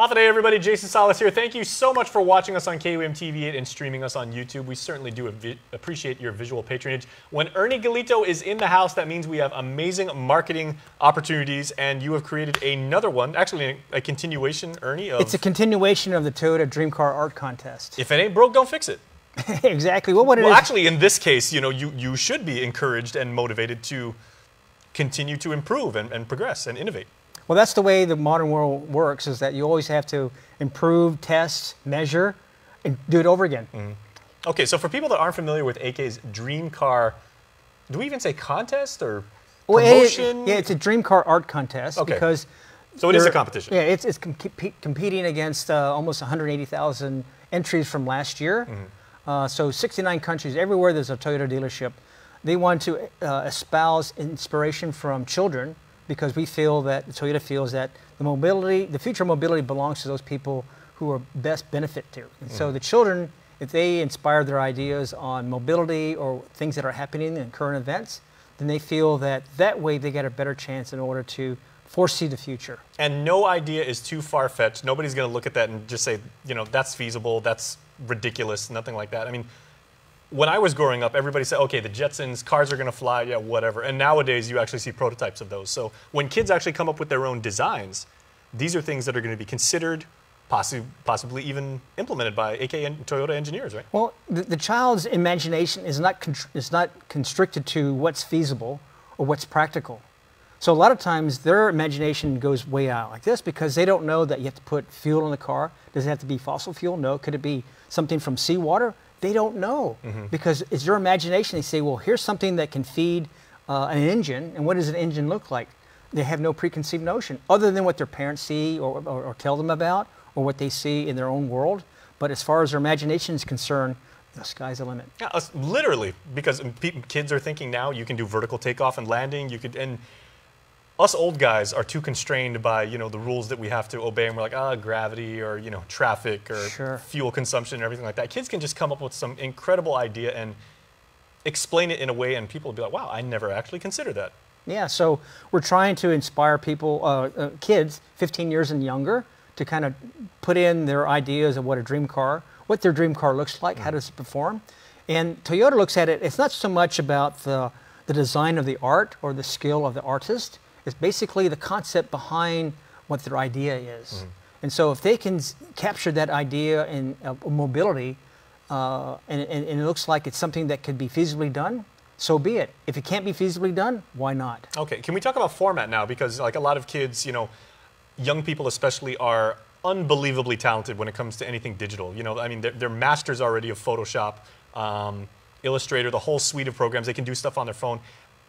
Hafa everybody, Jason Salas here. Thank you so much for watching us on KUAM TV and streaming us on YouTube. We certainly do appreciate your visual patronage. When Ernie Galito is in the house, that means we have amazing marketing opportunities, and you have created another one, actually a continuation, Ernie. It's a continuation of the Toyota Dream Car Art Contest. If it ain't broke, don't fix it. Exactly. Well, actually, in this case, you know, you should be encouraged and motivated to continue to improve and progress and innovate. Well, that's the way the modern world works, is that you always have to improve, test, measure, and do it over again. Mm-hmm. Okay, so for people that aren't familiar with AK's Dream Car, do we even say contest or promotion? Yeah, it's a Dream Car Art Contest. Okay. Because so it is a competition. Yeah, it's competing against almost 180,000 entries from last year. Mm-hmm. So 69 countries, everywhere there's a Toyota dealership. They want to espouse inspiration from children, because we feel that Toyota feels that the future mobility belongs to those people who are best benefit to. And so the children, if they inspire their ideas on mobility or things that are happening in current events, then they feel that way they get a better chance in order to foresee the future. And no idea is too far-fetched. Nobody's going to look at that and just say, you know, that's feasible, that's ridiculous, nothing like that. I mean, when I was growing up, everybody said, okay, the Jetsons, cars are going to fly, yeah, whatever. And nowadays, you actually see prototypes of those. So when kids actually come up with their own designs, these are things that are going to be considered, possibly even implemented by AK and Toyota engineers, right? Well, the child's imagination is not constricted to what's feasible or what's practical. So a lot of times, their imagination goes way out like this, because they don't know that you have to put fuel in the car. Does it have to be fossil fuel? No. Could it be something from seawater? They don't know, because it's your imagination. They say, well, here's something that can feed an engine, and what does an engine look like? They have no preconceived notion, other than what their parents see or tell them about, or what they see in their own world. But as far as their imagination is concerned, the sky's the limit. Yeah, literally, because kids are thinking now you can do vertical takeoff and landing. And us old guys are too constrained by, you know, the rules that we have to obey, and we're like, gravity, or, you know, traffic, or fuel consumption and everything like that. Kids can just come up with some incredible idea and explain it in a way, and people will be like, wow, I never actually considered that. Yeah, so we're trying to inspire people, kids 15 years and younger, to kind of put in their ideas of what a dream car, what their dream car looks like, how does it perform. And Toyota looks at it, it's not so much about the design of the art or the skill of the artist. It's basically the concept behind what their idea is. And so if they can capture that idea in mobility, and it looks like it's something that could be feasibly done, so be it. If it can't be feasibly done, why not? Okay, can we talk about format now? Because like a lot of kids, you know, young people especially, are unbelievably talented when it comes to anything digital. You know, I mean, they're masters already of Photoshop, Illustrator, the whole suite of programs. They can do stuff on their phone.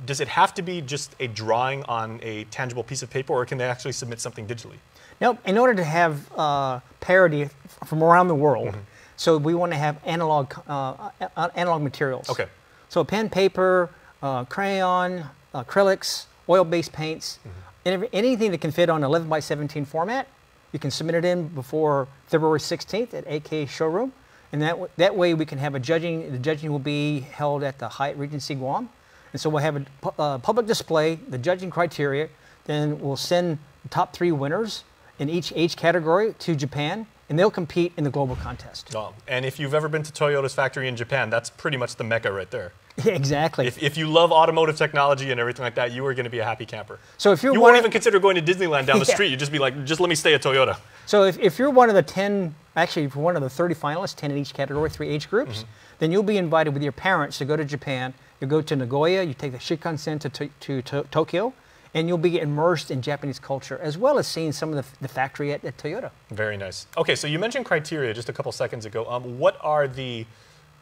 Does it have to be just a drawing on a tangible piece of paper, or can they actually submit something digitally? No, in order to have parity from around the world, so we want to have analog materials. Okay. So pen, paper, crayon, acrylics, oil-based paints, and anything that can fit on 11x17 format, you can submit it in before February 16th at AK Showroom, and that way we can have a judging. The judging will be held at the Hyatt Regency Guam. And so we'll have a public display, the judging criteria, then we'll send the top 3 winners in each age category to Japan, and they'll compete in the global contest. Oh, and if you've ever been to Toyota's factory in Japan, that's pretty much the mecca right there. Exactly. If you love automotive technology and everything like that, you are going to be a happy camper. So if you won't even consider going to Disneyland down the street. You just be like, just let me stay at Toyota. So if you're one of the 10, actually if you're one of the 30 finalists, 10 in each category, 3 age groups, then you'll be invited with your parents to go to Japan. You go to Nagoya, you take the Shinkansen to Tokyo, and you'll be immersed in Japanese culture, as well as seeing some of the factory at Toyota. Very nice. Okay, so you mentioned criteria just a couple seconds ago. What are the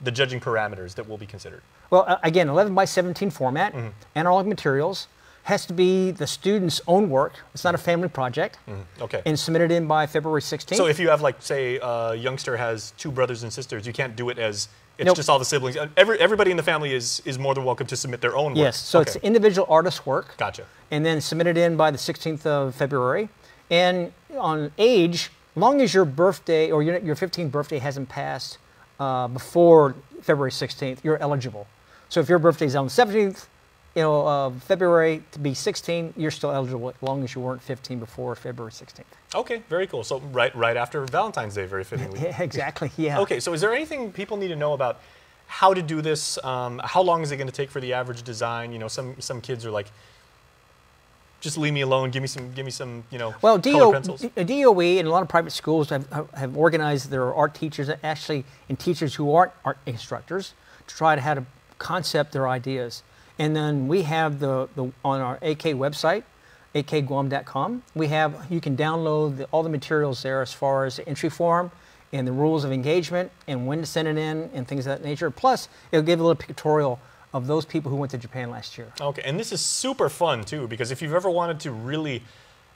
judging parameters that will be considered? Well, again, 11x17 format, analog materials, has to be the student's own work. It's not a family project. Okay. And submitted in by February 16th. So if you have, like, say, a youngster has 2 brothers and sisters, you can't do it as it's just all the siblings. Everybody in the family is more than welcome to submit their own work. Yes, so it's individual artist work. Gotcha. And then submitted in by the 16th of February. And on age, long as your birthday or your 15th birthday hasn't passed before February 16th, you're eligible. So if your birthday is on the 17th, February to be 16, you're still eligible as long as you weren't 15 before February 16th. Okay, very cool. So right after Valentine's Day, very fittingly. Yeah, exactly, yeah. Okay, so is there anything people need to know about how to do this? How long is it going to take for the average design? You know, some kids are like, just leave me alone. Give me some. You know, well, color pencils. DOE and a lot of private schools have organized their art teachers, actually, and teachers who aren't art instructors, to try to how to concept their ideas. And then we have on our AK website, akguam.com. You can download all the materials there as far as the entry form and the rules of engagement and when to send it in and things of that nature. Plus, it'll give a little pictorial of those people who went to Japan last year. Okay, and this is super fun too, because if you've ever wanted to really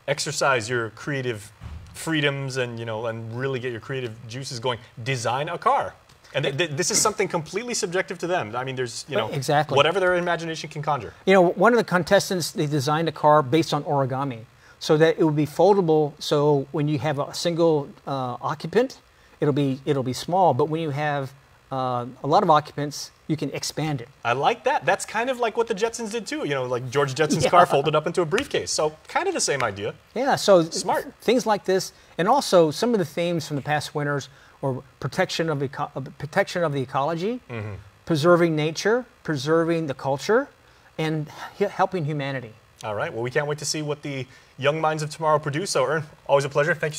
exercise your creative freedoms and and really get your creative juices going, design a car. And this is something completely subjective to them. I mean, there's exactly whatever their imagination can conjure. One of the contestants, they designed a car based on origami, so that it would be foldable. So when you have a single occupant, it'll be small. But when you have a lot of occupants, you can expand it. I like that. That's kind of like what the Jetsons did too. Like George Jetson's car folded up into a briefcase. So kind of the same idea. Yeah, so smart. Things like this, and also some of the themes from the past winters, or protection of the ecology, preserving nature, preserving the culture, and helping humanity. All right. Well, we can't wait to see what the young minds of tomorrow produce. So, Ern, always a pleasure. Thank you.